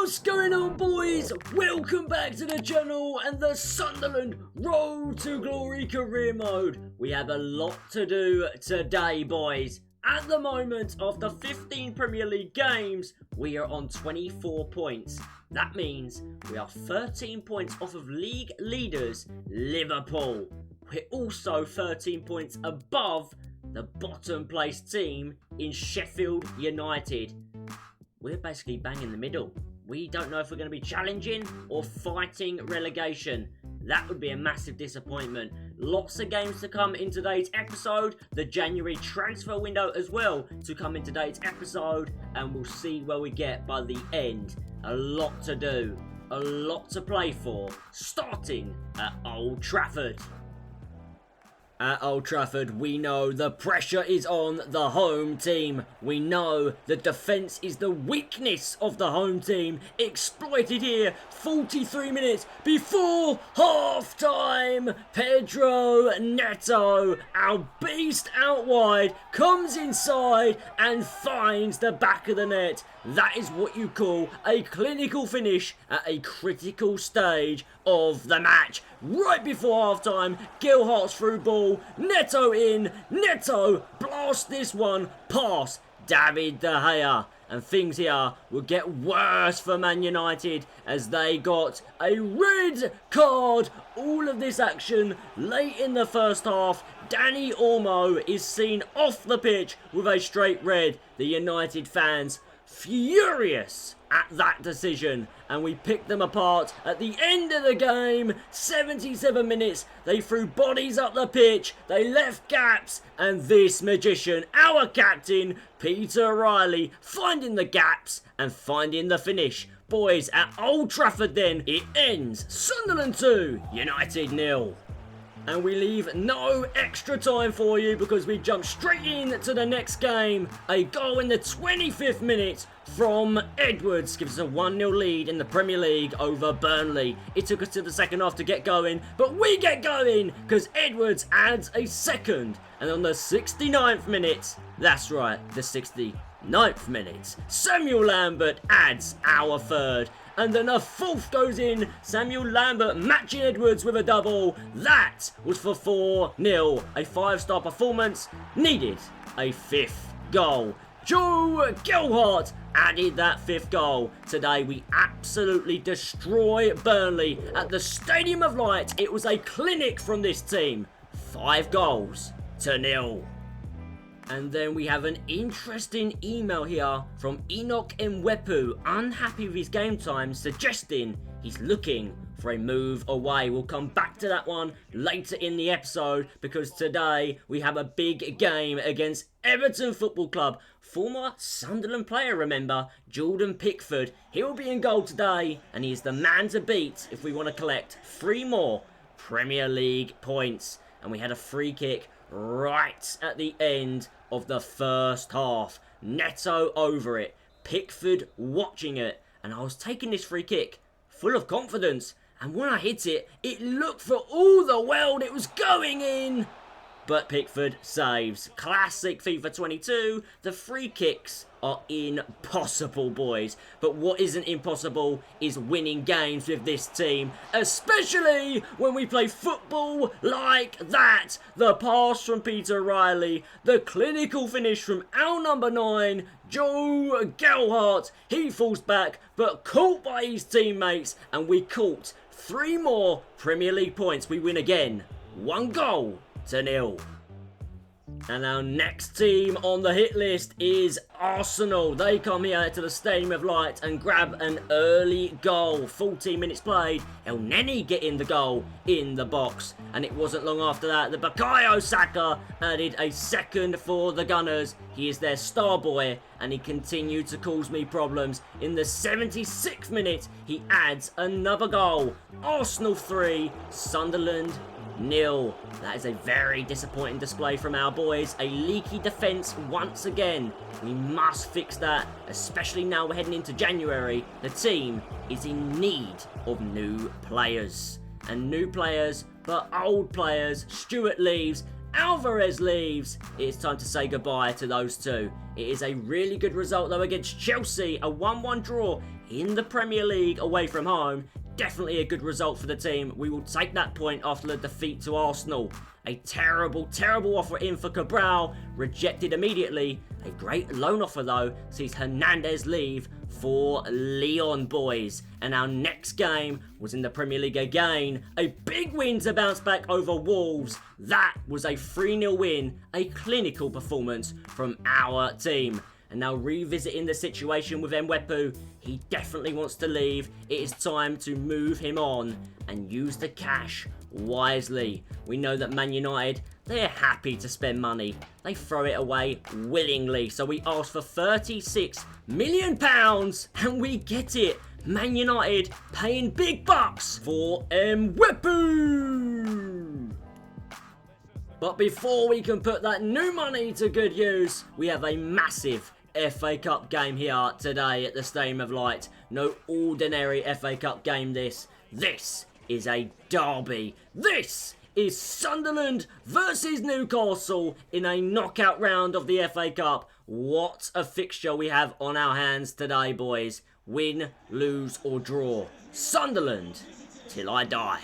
What's going on, boys? Welcome back to the channel and the Sunderland Road to Glory career mode. We have a lot to do today, boys. At the moment, after 15 Premier League games, we are on 24 points. That means we are 13 points off of league leaders, Liverpool. We're also 13 points above the bottom place team in Sheffield United. We're basically bang in the middle. We don't know if we're going to be challenging or fighting relegation. That would be a massive disappointment. Lots of games to come in today's episode. The January transfer window as well to come in today's episode. And we'll see where we get by the end. A lot to do. A lot to play for. Starting at Old Trafford. At Old Trafford, we know the pressure is on the home team. We know the defence is the weakness of the home team. Exploited here, 43 minutes before half-time. Pedro Neto, our beast out wide, comes inside and finds the back of the net. That is what you call a clinical finish at a critical stage of the match. Right before half-time, Gilhart's through ball, Neto in, Neto blasts this one past David De Gea. And things here will get worse for Man United as they got a red card. All of this action late in the first half. Dani Olmo is seen off the pitch with a straight red. The United fans furious at that decision, and we picked them apart at the end of the game. 77 minutes, they threw bodies up the pitch, they left gaps, and this magician, our captain, Peter Riley, finding the gaps and finding the finish. Boys, at Old Trafford then, it ends Sunderland 2, United 0. And we leave no extra time for you because we jump straight in to the next game. A goal in the 25th minute from Edwards gives us a 1-0 lead in the Premier League over Burnley. It took us to the second half to get going, but we get going because Edwards adds a second. And on the 69th minute, that's right, the 69th minute, Samuel Lambert adds our third. And then a fourth goes in. Samuel Lambert matching Edwards with a double. That was for 4-0. A 5-star performance. Needed a fifth goal. Joe Gilhart added that fifth goal. Today we absolutely destroy Burnley at the Stadium of Light. It was a clinic from this team. 5 goals to 0. And then we have an interesting email here from Enoch Mwepu, unhappy with his game time, suggesting he's looking for a move away. We'll come back to that one later in the episode because today we have a big game against Everton Football Club. Former Sunderland player, remember, Jordan Pickford. He will be in goal today and he is the man to beat if we want to collect 3 more Premier League points. And we had a free kick right at the end of the first half. Neto over it, Pickford watching it, and I was taking this free kick full of confidence, and when I hit it, it looked for all the world it was going in. But Pickford saves. Classic FIFA 22. The free kicks are impossible, boys. But what isn't impossible is winning games with this team. Especially when we play football like that. The pass from Peter Riley. The clinical finish from our number 9, Joe Gilhart. He falls back, but caught by his teammates. And we caught 3 more Premier League points. We win again. 1 goal to 0. And our next team on the hit list is Arsenal. They come here to the Stadium of Light and grab an early goal. 14 minutes played. El Neni getting the goal in the box. And it wasn't long after that that Bukayo Saka added a second for the Gunners. He is their star boy and he continued to cause me problems. In the 76th minute, he adds another goal. Arsenal 3, Sunderland 0. That is a very disappointing display from our boys. A leaky defence once again. We must fix that, especially now we're heading into January. The team is in need of new players. And new players, but old players. Stewart leaves. Alvarez leaves. It's time to say goodbye to those two. It is a really good result though against Chelsea. A 1-1 draw in the Premier League away from home. Definitely a good result for the team. We will take that point after the defeat to Arsenal. A terrible, terrible offer in for Cabral, rejected immediately. A great loan offer though sees Hernandez leave for Lyon, boys. And our next game was in the Premier League again. A big win to bounce back over Wolves. That was a 3-0 win, a clinical performance from our team. And now revisiting the situation with Mwepu, he definitely wants to leave. It is time to move him on and use the cash wisely. We know that Man United, they're happy to spend money. They throw it away willingly. So we asked for £36 million and we get it. Man United paying big bucks for Mwepu. But before we can put that new money to good use, we have a massive FA Cup game here today at the Stadium of Light. No ordinary FA Cup game this. This is a derby. This is Sunderland versus Newcastle in a knockout round of the FA Cup. What a fixture we have on our hands today, boys. Win, lose or draw. Sunderland till I die.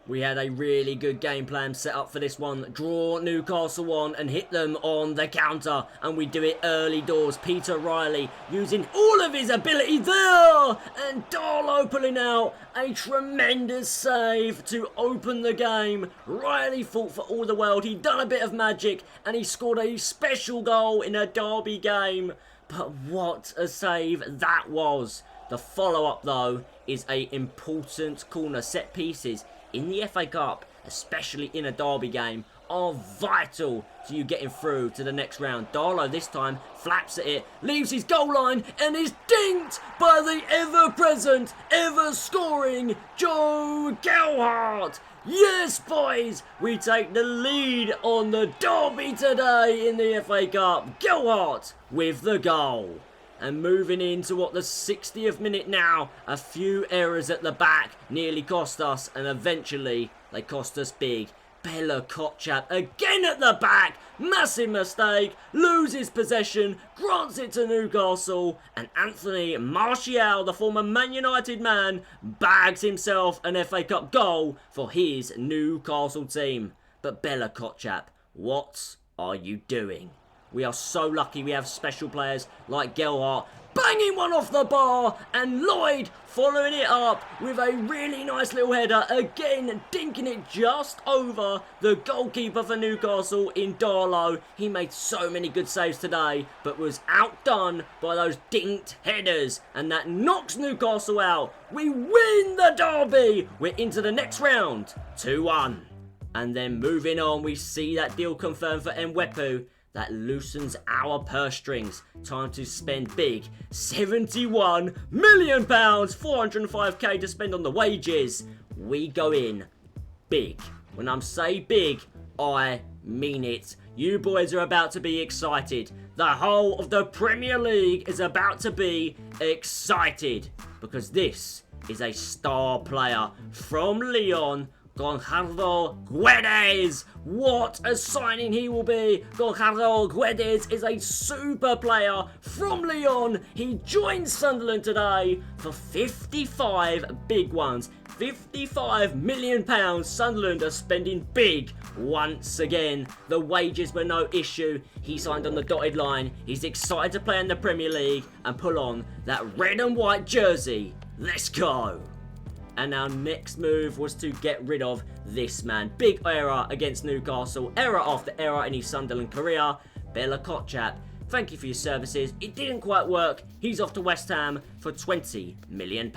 We had a really good game plan set up for this one. Draw Newcastle on and hit them on the counter. And we do it early doors. Peter Riley using all of his ability there. And Darlow pulling out a tremendous save to open the game. Riley fought for all the world. He'd done a bit of magic and he scored a special goal in a derby game. But what a save that was. The follow-up though is a important corner. Set pieces in the FA Cup, especially in a derby game, are vital to you getting through to the next round. Darlow this time flaps at it, leaves his goal line and is dinked by the ever-present, ever-scoring Joe Gelhardt. Yes, boys, we take the lead on the derby today in the FA Cup. Gelhardt with the goal. And moving into what, the 60th minute now, a few errors at the back nearly cost us, and eventually they cost us big. Bella Kotchap again at the back, massive mistake, loses possession, grants it to Newcastle, and Anthony Martial, the former Man United man, bags himself an FA Cup goal for his Newcastle team. But Bella Kotchap, what are you doing? We are so lucky we have special players like Gelhardt banging one off the bar, and Lloyd following it up with a really nice little header, again dinking it just over the goalkeeper for Newcastle in Darlow. He made so many good saves today, but was outdone by those dinked headers, and that knocks Newcastle out. We win the derby. We're into the next round, 2-1. And then moving on, we see that deal confirmed for Mwepu. That loosens our purse strings. Time to spend big. £71 million, 405k to spend on the wages. We go in big. When I say big, I mean it. You boys are about to be excited. The whole of the Premier League is about to be excited, because this is a star player from Lyon, Gonçalo Guedes. What a signing he will be. Gonçalo Guedes is a super player from Lyon. He joins Sunderland today for 55 big ones. £55 million. Sunderland are spending big once again. The wages were no issue. He signed on the dotted line. He's excited to play in the Premier League and pull on that red and white jersey. Let's go. And our next move was to get rid of this man. Big error against Newcastle. Error after error in his Sunderland career. Bella Kotchap, thank you for your services. It didn't quite work. He's off to West Ham for £20 million.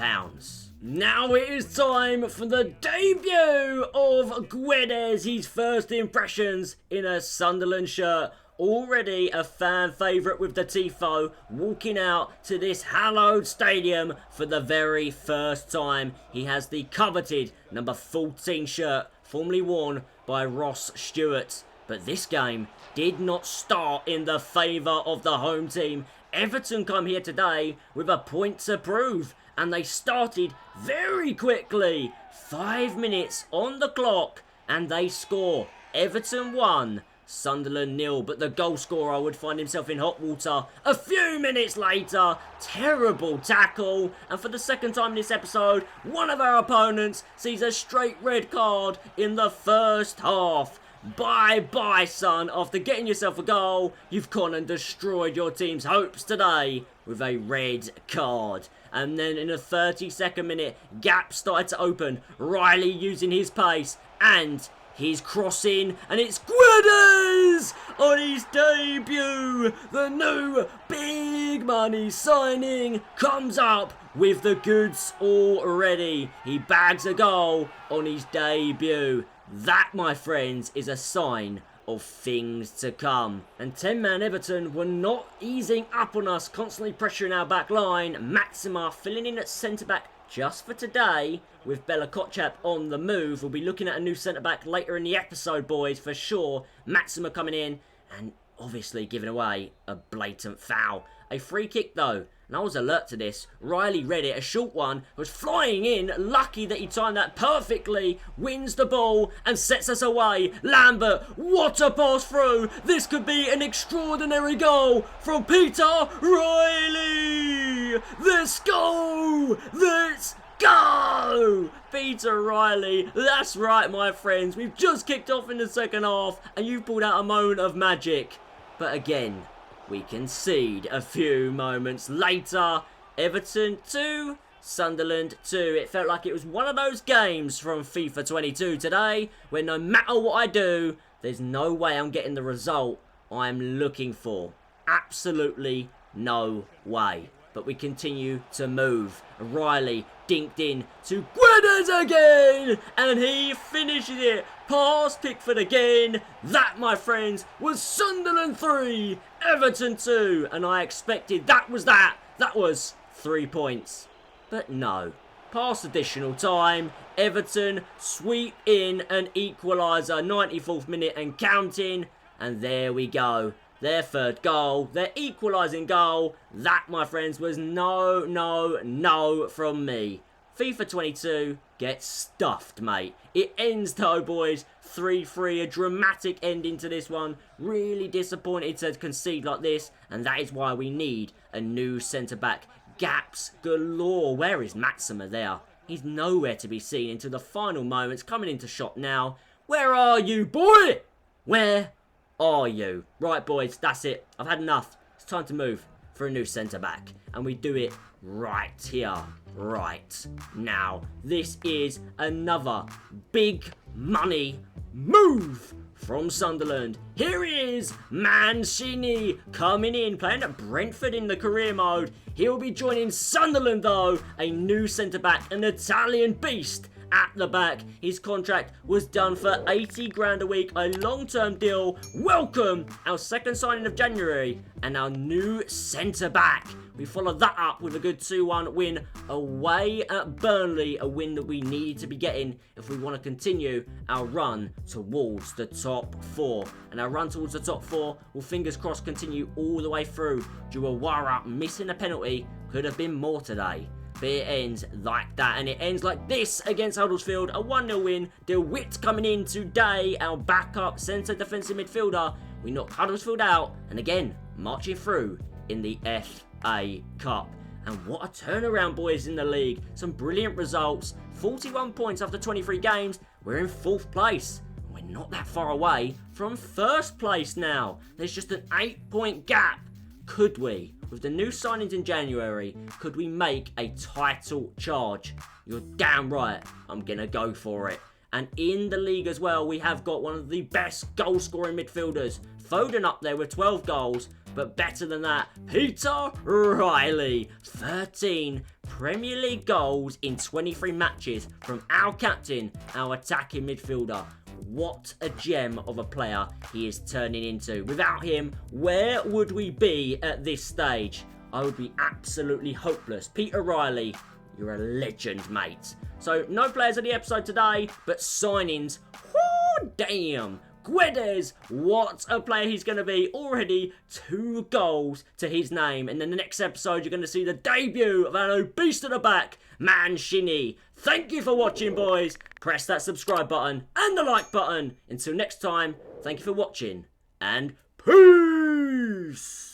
Now it is time for the debut of Guedes. His first impressions in a Sunderland shirt. Already a fan favourite with the Tifo, walking out to this hallowed stadium for the very first time. He has the coveted number 14 shirt, formerly worn by Ross Stewart. But this game did not start in the favour of the home team. Everton come here today with a point to prove, and they started very quickly. 5 minutes on the clock, and they score. Everton 1, Sunderland 0, but the goal scorer would find himself in hot water a few minutes later. Terrible tackle, and for the second time in this episode, one of our opponents sees a straight red card in the first half. Bye-bye, son. After getting yourself a goal, you've gone and destroyed your team's hopes today with a red card. And then in the 32nd minute, gap started to open. Riley using his pace and his crossing, and it's Guedes on his debut. The new big money signing comes up with the goods already. He bags a goal on his debut. That, my friends, is a sign of things to come. And 10-man Everton were not easing up on us, constantly pressuring our back line. Maxima filling in at centre-back just for today, with Bella Kotchap on the move. We'll be looking at a new centre-back later in the episode, boys, for sure. Maxima coming in and obviously giving away a blatant foul. A free kick, though, and I was alert to this. Riley read it, a short one, was flying in. Lucky that he timed that perfectly. Wins the ball and sets us away. Lambert, what a pass through. This could be an extraordinary goal from Peter Riley. Let's go. Let's go! Peter Riley, that's right, my friends. We've just kicked off in the second half, and you've pulled out a moment of magic. But again, we concede a few moments later. Everton 2, Sunderland 2. It felt like it was one of those games from FIFA 22 today, where no matter what I do, there's no way I'm getting the result I'm looking for. Absolutely no way. But we continue to move. Riley dinked in to Guedes again, and he finishes it. Pass Pickford again. That, my friends, was Sunderland 3, Everton 2, and I expected that was that. That was 3 points. But no. Past additional time, Everton sweep in an equaliser, 94th minute and counting, and there we go. Their third goal, their equalising goal. That, my friends, was no from me. FIFA 22 gets stuffed, mate. It ends, though, boys. 3-3, a dramatic ending to this one. Really disappointed to concede like this, and that is why we need a new centre-back. Gaps galore. Where is Maxima there? He's nowhere to be seen until the final moments. Coming into shot now. Where are you, boy? Where are you? Right, boys, that's it. I've had enough. It's time to move for a new centre-back. And we do it right here, right now. This is another big money move from Sunderland. Here he is, Mancini, coming in, playing at Brentford in the career mode. He'll be joining Sunderland, though. A new centre-back, an Italian beast at the back. His contract was done for 80 grand a week, a long-term deal. Welcome, our second signing of January, and our new centre-back. We followed that up with a good 2-1 win away at Burnley, a win that we needed to be getting if we want to continue our run towards the top 4. And our run towards the top 4 will, fingers crossed, continue all the way through. Juawara missing a penalty could have been more today. But it ends like that, and it ends like this against Huddersfield. A 1-0 win. DeWitt coming in today, our backup centre defensive midfielder. We knocked Huddersfield out, and again, marching through in the FA Cup. And what a turnaround, boys, in the league. Some brilliant results. 41 points after 23 games. We're in 4th place. We're not that far away from 1st place now. There's just an 8-point gap. Could we, with the new signings in January, could we make a title charge? You're damn right, I'm going to go for it. And in the league as well, we have got one of the best goal-scoring midfielders. Foden up there with 12 goals, but better than that, Peter Riley. 13 Premier League goals in 23 matches from our captain, our attacking midfielder. What a gem of a player he is turning into. Without him, where would we be at this stage? I would be absolutely hopeless. Peter Riley, you're a legend, mate. So, no players of the episode today, but signings. Whoo, damn. Guedes, what a player he's going to be. Already 2 goals to his name. And in the next episode, you're going to see the debut of our new beast at the back, Mancini. Thank you for watching, boys. Press that subscribe button and the like button. Until next time, thank you for watching and peace!